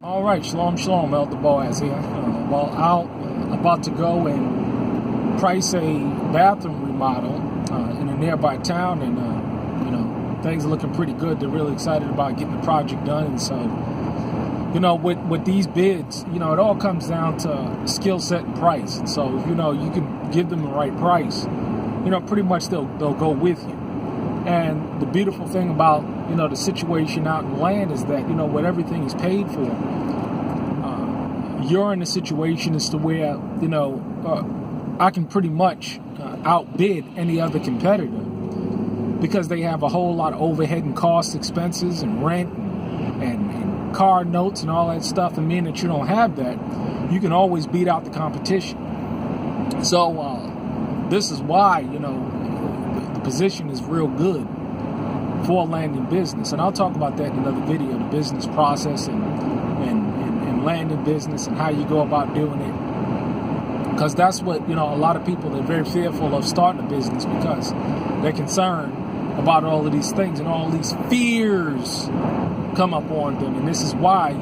All right, shalom, Elder Boaz here. About to go and price a bathroom remodel in a nearby town, and things are looking pretty good. They're really excited about getting the project done, and so with these bids, it all comes down to skill set and price. And so if you can give them the right price, pretty much they'll go with you. And the beautiful thing about the situation out in land is that when everything is paid for, you're in a situation as to where I can pretty much outbid any other competitor because they have a whole lot of overhead and cost expenses and rent and car notes and all that stuff. And being that you don't have that, you can always beat out the competition. So this is why the position is real good for landing business, and I'll talk about that in another video, the business process and landing business and how you go about doing it, because that's what a lot of people are very fearful of starting a business because they're concerned about all of these things and all these fears come up on them. And this is why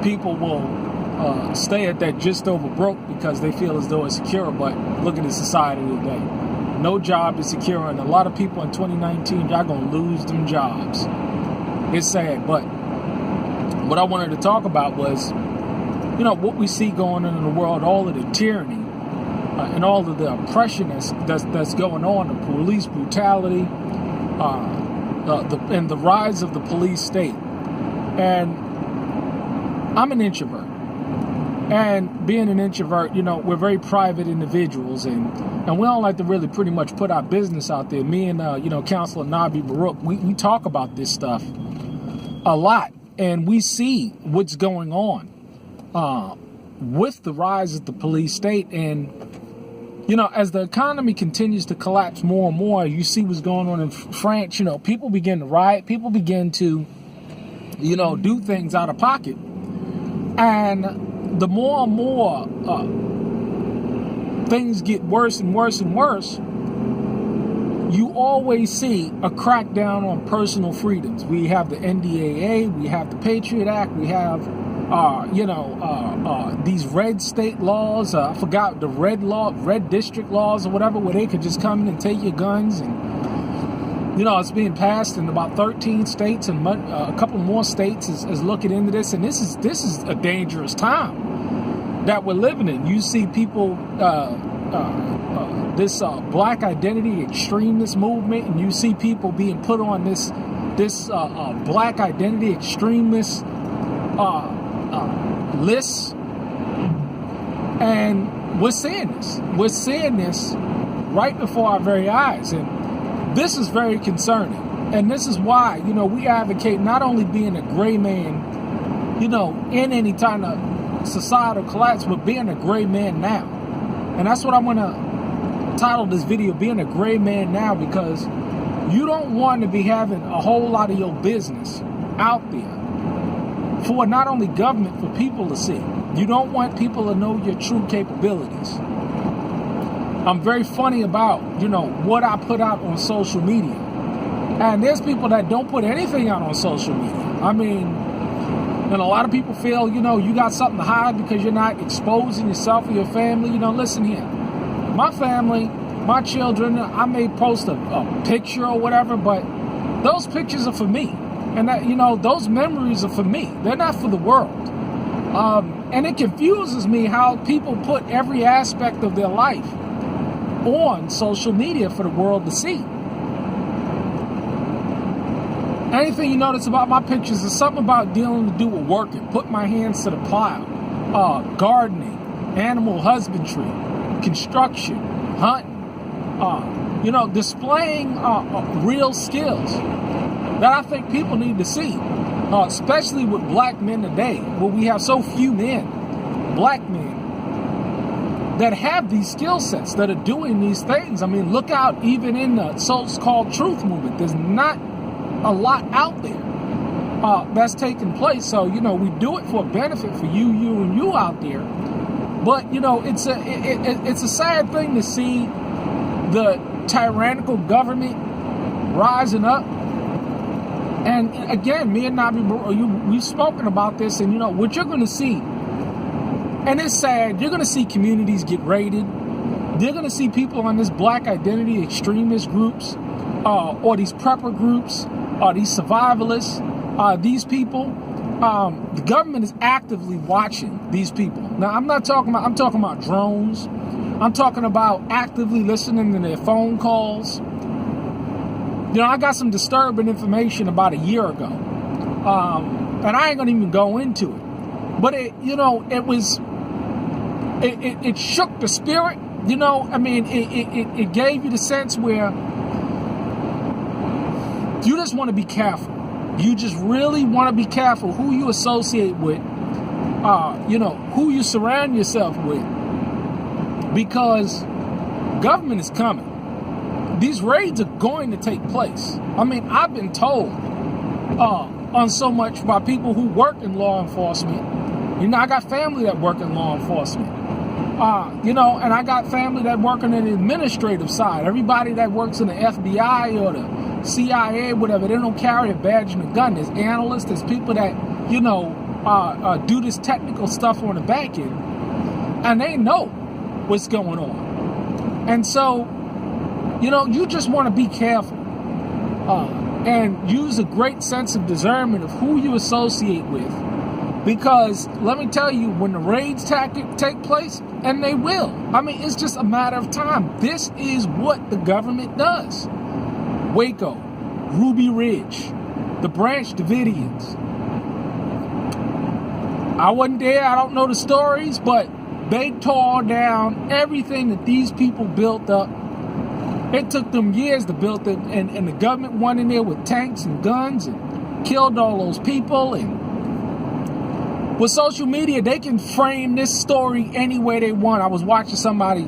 people will stay at that just over broke because they feel as though it's secure. But look at the society today. No job is secure, and a lot of people in 2019, y'all gonna lose them jobs. It's sad, but what I wanted to talk about was, what we see going on in the world, all of the tyranny and all of the oppression that's going on, the police brutality, and the rise of the police state. And I'm an introvert. And being an introvert, we're very private individuals, and we don't like to really pretty much put our business out there. Me and, Counselor Nabi Baruch, we talk about this stuff a lot, and we see what's going on with the rise of the police state. And, as the economy continues to collapse more and more, you see what's going on in France. People begin to riot. People begin to, do things out of pocket. And the more and more things get worse and worse and worse, you always see a crackdown on personal freedoms. We have the NDAA, we have the Patriot Act, we have, these red state laws. I forgot the red district laws or whatever, where they could just come in and take your guns. And, it's being passed in about 13 states, and a couple more states is looking into this. And this is a dangerous time that we're living in. You see people, this black identity extremist movement, and you see people being put on this black identity extremist list, and we're seeing this right before our very eyes, and this is very concerning. And this is why we advocate not only being a gray man in any kind of societal collapse, but being a gray man now. And that's what I'm gonna title this video, being a gray man now, because you don't want to be having a whole lot of your business out there for not only government, for people to see. You don't want people to know your true capabilities. I'm very funny about what I put out on social media, and there's people that don't put anything out on social media. I mean, and a lot of people feel you got something to hide because you're not exposing yourself or your family. Listen here, my family, my children, I may post a picture or whatever, but those pictures are for me. And that, those memories are for me. They're not for the world. And it confuses me how people put every aspect of their life on social media for the world to see. Anything you notice about my pictures is something about dealing to do with working, putting my hands to the plow, gardening, animal husbandry, construction, hunting, displaying real skills that I think people need to see, especially with black men today, where we have so few black men, that have these skill sets, that are doing these things. I mean, look out, even in the so-called truth movement, there's not a lot out there that's taking place. So, we do it for a benefit for you and you out there. But, it's a sad thing to see the tyrannical government rising up And again, me and Nabi, we've spoken about this, and what you're going to see, and it's sad, you're going to see communities get raided. You're going to see people on this black identity extremist groups, or these prepper groups, or these survivalists, these people. The government is actively watching these people. Now, I'm talking about drones. I'm talking about actively listening to their phone calls. I got some disturbing information about a year ago, and I ain't gonna even go into it. But it shook the spirit. It gave you the sense where you just want to be careful. You just really want to be careful who you associate with, who you surround yourself with, because government is coming. These raids are going to take place. I've been told on so much by people who work in law enforcement. I got family that work in law enforcement. And I got family that work on the administrative side. Everybody that works in the FBI or the CIA, whatever, they don't carry a badge and a gun. There's analysts, there's people that, do this technical stuff on the back end, and they know what's going on. And so, you just want to be careful and use a great sense of discernment of who you associate with. Because let me tell you, when the raids take place, and they will, it's just a matter of time. This is what the government does. Waco, Ruby Ridge, the Branch Davidians. I wasn't there, I don't know the stories, but they tore down everything that these people built up. It took them years to build it, and the government went in there with tanks and guns and killed all those people. And with social media, they can frame this story any way they want. I was watching somebody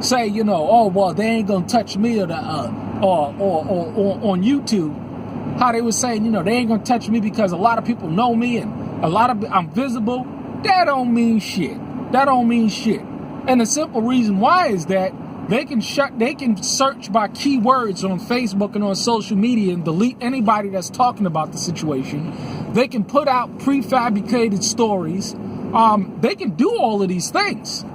say, oh, well, they ain't gonna touch me, or on YouTube, how they were saying, they ain't gonna touch me because a lot of people know me and I'm visible. That don't mean shit. And the simple reason why is that they can search by keywords on Facebook and on social media and delete anybody that's talking about the situation. They can put out prefabricated stories. They can do all of these things.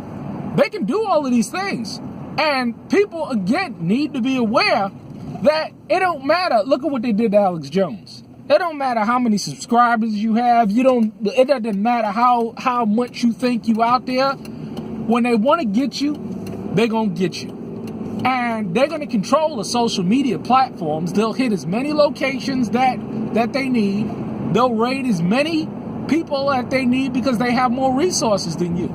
And people, again, need to be aware that it don't matter. Look at what they did to Alex Jones. It don't matter how many subscribers you have. It doesn't matter how much you think you out there. When they want to get you, they're going to get you. And they're going to control the social media platforms. They'll hit as many locations that they need. They'll raid as many people that they need because they have more resources than you.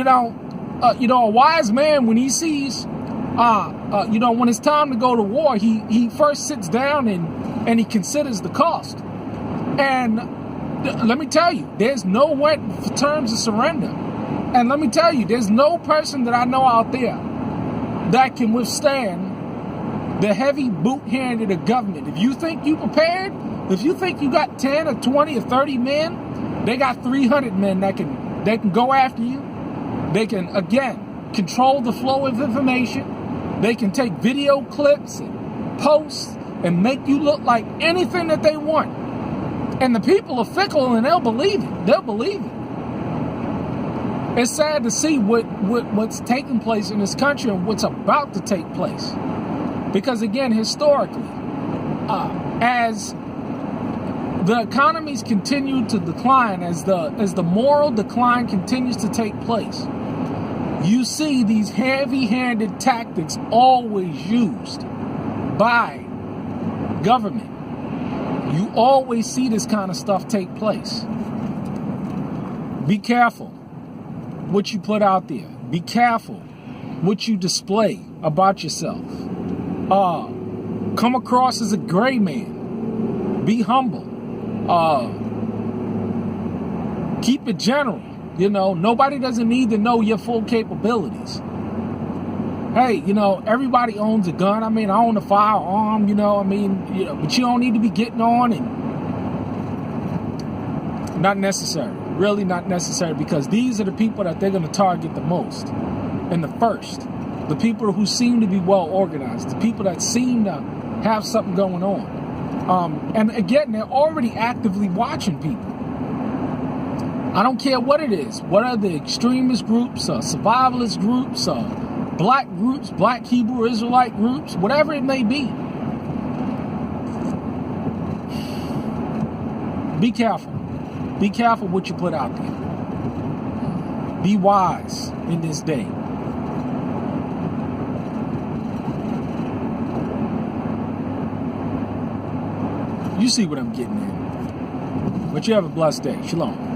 A wise man, when he sees, when it's time to go to war, he first sits down and he considers the cost. And let me tell you, there's no terms of surrender. And let me tell you, there's no person that I know out there that can withstand the heavy boot hand of the government. If you think you prepared, if you think you got 10 or 20 or 30 men, they got 300 men that can go after you. They can, again, control the flow of information. They can take video clips and posts and make you look like anything that they want. And the people are fickle and they'll believe it. It's sad to see what's taking place in this country and what's about to take place. Because again, historically, as the economies continue to decline, as the moral decline continues to take place, you see these heavy-handed tactics always used by government. You always see this kind of stuff take place. Be careful what you put out there. Be careful what you display about yourself. Come across as a gray man. Be humble. Keep it general. Nobody doesn't need to know your full capabilities. Hey, everybody owns a gun. I own a firearm, but you don't need to be getting on and not necessary. Really not necessary, because these are the people that they're going to target the most and the first. The people who seem to be well organized, the people that seem to have something going on. And again, they're already actively watching people. I don't care what it is. What are the extremist groups, survivalist groups, black Hebrew Israelite groups, whatever it may be. Be careful. Be careful what you put out there. Be wise in this day. You see what I'm getting at. But you have a blessed day. Shalom.